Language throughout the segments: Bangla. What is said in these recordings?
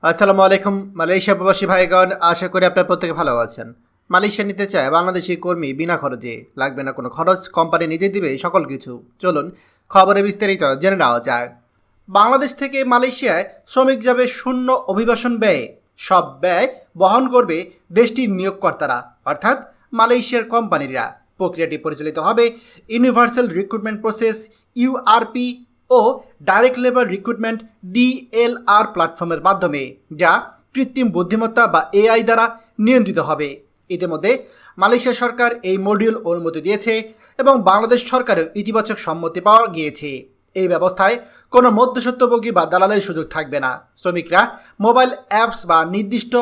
আসসালামু আলাইকুম মালয়েশিয়া প্রবাসী ভাইগণ, আশা করি আপনারা প্রত্যেকে ভালো আছেন। মালয়েশিয়া নিতে চায় বাংলাদেশি কর্মী বিনা খরচে, লাগবে না কোনো খরচ, কোম্পানি নিজে দিবে সকল কিছু। চলুন খবরে বিস্তারিত জেনে নেওয়া যাক। বাংলাদেশ থেকে মালয়েশিয়ায় শ্রমিক যাবে শূন্য অভিবাসন ব্যয়ে। সব ব্যয় বহন করবে দেশটির নিয়োগকর্তারা, অর্থাৎ মালয়েশিয়ার কোম্পানিরা। প্রক্রিয়াটি পরিচালিত হবে ইউনিভার্সাল রিক্রুটমেন্ট প্রসেস ইউআরপি ও ডাইরেক্ট লেবার রিক্রুটমেন্ট ডিএলআর প্ল্যাটফর্মের মাধ্যমে, যা কৃত্রিম বুদ্ধিমত্তা বা এআই দ্বারা নিয়ন্ত্রিত হবে। ইতিমধ্যে মালয়েশিয়া সরকার এই মডিউল অনুমতি দিয়েছে এবং বাংলাদেশ সরকারেও ইতিবাচক সম্মতি পাওয়া গিয়েছে। এই ব্যবস্থায় কোনো মধ্যস্বত্বভোগী বা দালালের সুযোগ থাকবে না। শ্রমিকরা মোবাইল অ্যাপস বা নির্দিষ্ট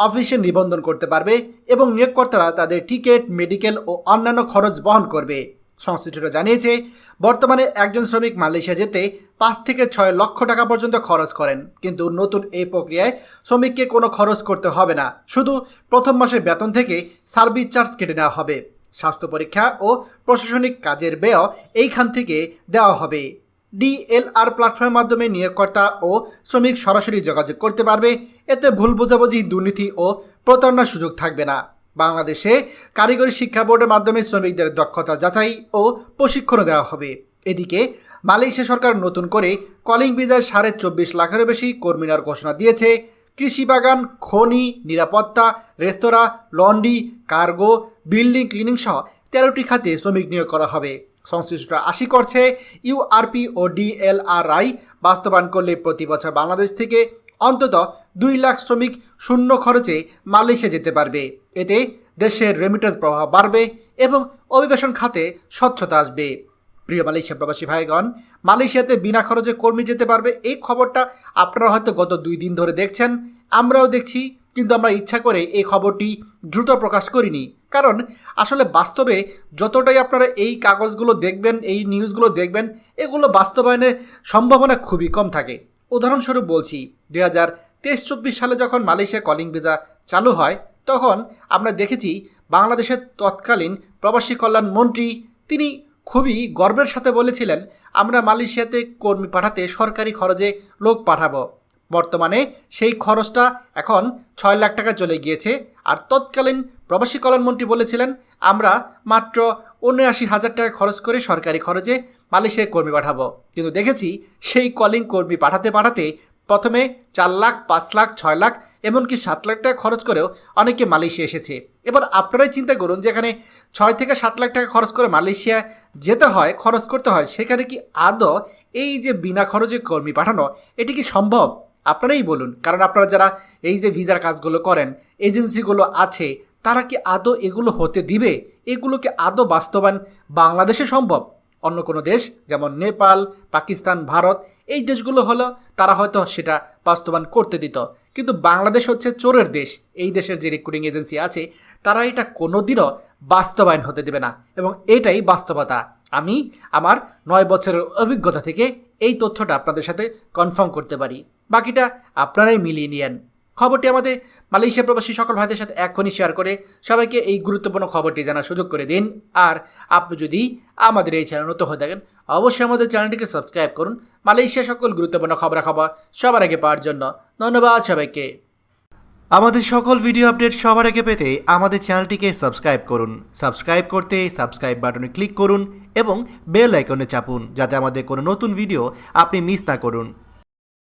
অফিসে নিবন্ধন করতে পারবে এবং নিয়োগকর্তারা তাদের টিকিট, মেডিকেল ও অন্যান্য খরচ বহন করবে। সংশ্লিষ্টরা জানিয়েছে, বর্তমানে একজন শ্রমিক মালয়েশিয়া যেতে 5 থেকে 6 লক্ষ টাকা পর্যন্ত খরচ করেন, কিন্তু নতুন এই প্রক্রিয়ায় শ্রমিককে কোনো খরচ করতে হবে না। শুধু প্রথম মাসের বেতন থেকে সার্ভিস চার্জ কেটে নেওয়া হবে। স্বাস্থ্য পরীক্ষা ও প্রশাসনিক কাজের ব্যয় এইখান থেকে দেওয়া হবে। ডিএলআর প্ল্যাটফর্মের মাধ্যমে নিয়োগকর্তা ও শ্রমিক সরাসরি যোগাযোগ করতে পারবে। এতে ভুল বোঝাবুঝি, দুর্নীতি ও প্রতারণার সুযোগ থাকবে না। বাংলাদেশে কারিগরি শিক্ষা বোর্ডের মাধ্যমে শ্রমিকদের দক্ষতা যাচাই ও প্রশিক্ষণ দেওয়া হবে। এদিকে মালয়েশিয়া সরকার নতুন করে কলিং ভিসায় 24.5 লাখেরও বেশি কর্মী নেওয়ার ঘোষণা দিয়েছে। কৃষি বাগান, খনি, নিরাপত্তা, রেস্তোরাঁ, লন্ড্রি, কার্গো, বিল্ডিং, ক্লিনিং সহ 13টি খাতে শ্রমিক নিয়োগ করা হবে। সংশ্লিষ্টরা আশা করছে ইউআরপি ও ডিএলআরআই বাস্তবায়ন করলে প্রতি বছর বাংলাদেশ থেকে অন্তত 2 লাখ শ্রমিক শূন্য খরচে মালয়েশিয়া যেতে পারবে। এতে দেশের রেমিটেন্স প্রভাব বাড়বে এবং অভিবাসন খাতে স্বচ্ছতা আসবে। প্রিয় মালয়েশিয়া প্রবাসী ভাইগণ, মালয়েশিয়াতে বিনা খরচে কর্মী যেতে পারবে, এই খবরটা আপনারা হয়তো গত 2 দিন ধরে দেখছেন, আমরাও দেখছি, কিন্তু আমরা ইচ্ছা করে এই খবরটি দ্রুত প্রকাশ করিনি। কারণ আসলে বাস্তবে যতটাই আপনারা এই কাগজগুলো দেখবেন, এই নিউজগুলো দেখবেন, এগুলো বাস্তবায়নের সম্ভাবনা খুবই কম থাকে। উদাহরণস্বরূপ বলছি, 2023-24 সালে যখন মালয়েশিয়া কলিং ভিসা চালু হয়, তখন আমরা দেখেছি বাংলাদেশের তৎকালীন প্রবাসী কল্যাণ মন্ত্রী তিনি খুবই গর্বের সাথে বলেছিলেন, আমরা মালয়েশিয়াতে কর্মী পাঠাতে সরকারি খরচে লোক পাঠাবো। বর্তমানে সেই খরচটা এখন 6 লাখ টাকা চলে গিয়েছে। আর তৎকালীন প্রবাসী কল্যাণ মন্ত্রী বলেছিলেন, আমরা মাত্র 79,000 টাকা খরচ করে সরকারি খরচে মালয়েশিয়ায় কর্মী পাঠাবো। কিন্তু দেখেছি সেই কলিং কর্মী পাঠাতে পাঠাতে প্রথমে 4 লাখ, 5 লাখ, 6 লাখ, এমনকি 7 লাখ টাকা খরচ করেও অনেকে মালয়েশিয়া এসেছে। এবার আপনারাই চিন্তা করুন, যেখানে 6 থেকে 7 লাখ টাকা খরচ করে মালয়েশিয়া যেতে হয়, খরচ করতে হয়, সেখানে কি আদৌ এই যে বিনা খরচে কর্মী পাঠানো, এটি কি সম্ভব? আপনারাই বলুন। কারণ আপনারা যারা এই যে ভিসার কাজগুলো করেন, এজেন্সিগুলো আছে, তারা কি আদৌ এগুলো হতে দিবে? এগুলোকে আদৌ বাস্তবায়ন বাংলাদেশে সম্ভব? অন্য কোনো দেশ যেমন নেপাল, পাকিস্তান, ভারত, এই দেশগুলো হলো তারা হয়তো সেটা বাস্তবায়ন করতে দিত, কিন্তু বাংলাদেশ হচ্ছে চোরের দেশ। এই দেশের যে রিক্রুটিং এজেন্সি আছে, তারা এটা কোনোদিনও বাস্তবায়ন হতে দেবে না, এবং এটাই বাস্তবতা। আমি আমার 9 বছরের অভিজ্ঞতা থেকে এই তথ্যটা আপনাদের সাথে কনফার্ম করতে পারি। বাকিটা আপনারাই মিলিয়ে নিয়েন। খবরটি আমাদের মালয়েশিয়া প্রবাসী সকল ভাইদের সাথে এখনই শেয়ার করে সবাইকে এই গুরুত্বপূর্ণ খবরটি জানার সুযোগ করে দিন। আর আপনি যদি আমাদের এই চ্যানেল নতুন হয়ে থাকেন, অবশ্যই আমাদের চ্যানেলটিকে সাবস্ক্রাইব করুন মালয়েশিয়া সকল গুরুত্বপূর্ণ খবরাখবর সবার আগে পাওয়ার জন্য। ধন্যবাদ সবাইকে। আমাদের সকল ভিডিও আপডেট সবার আগে পেতে আমাদের চ্যানেলটিকে সাবস্ক্রাইব করুন। সাবস্ক্রাইব করতে সাবস্ক্রাইব বাটনে ক্লিক করুন এবং বেল আইকনে চাপুন, যাতে আমাদের কোনো নতুন ভিডিও আপনি মিস না করুন।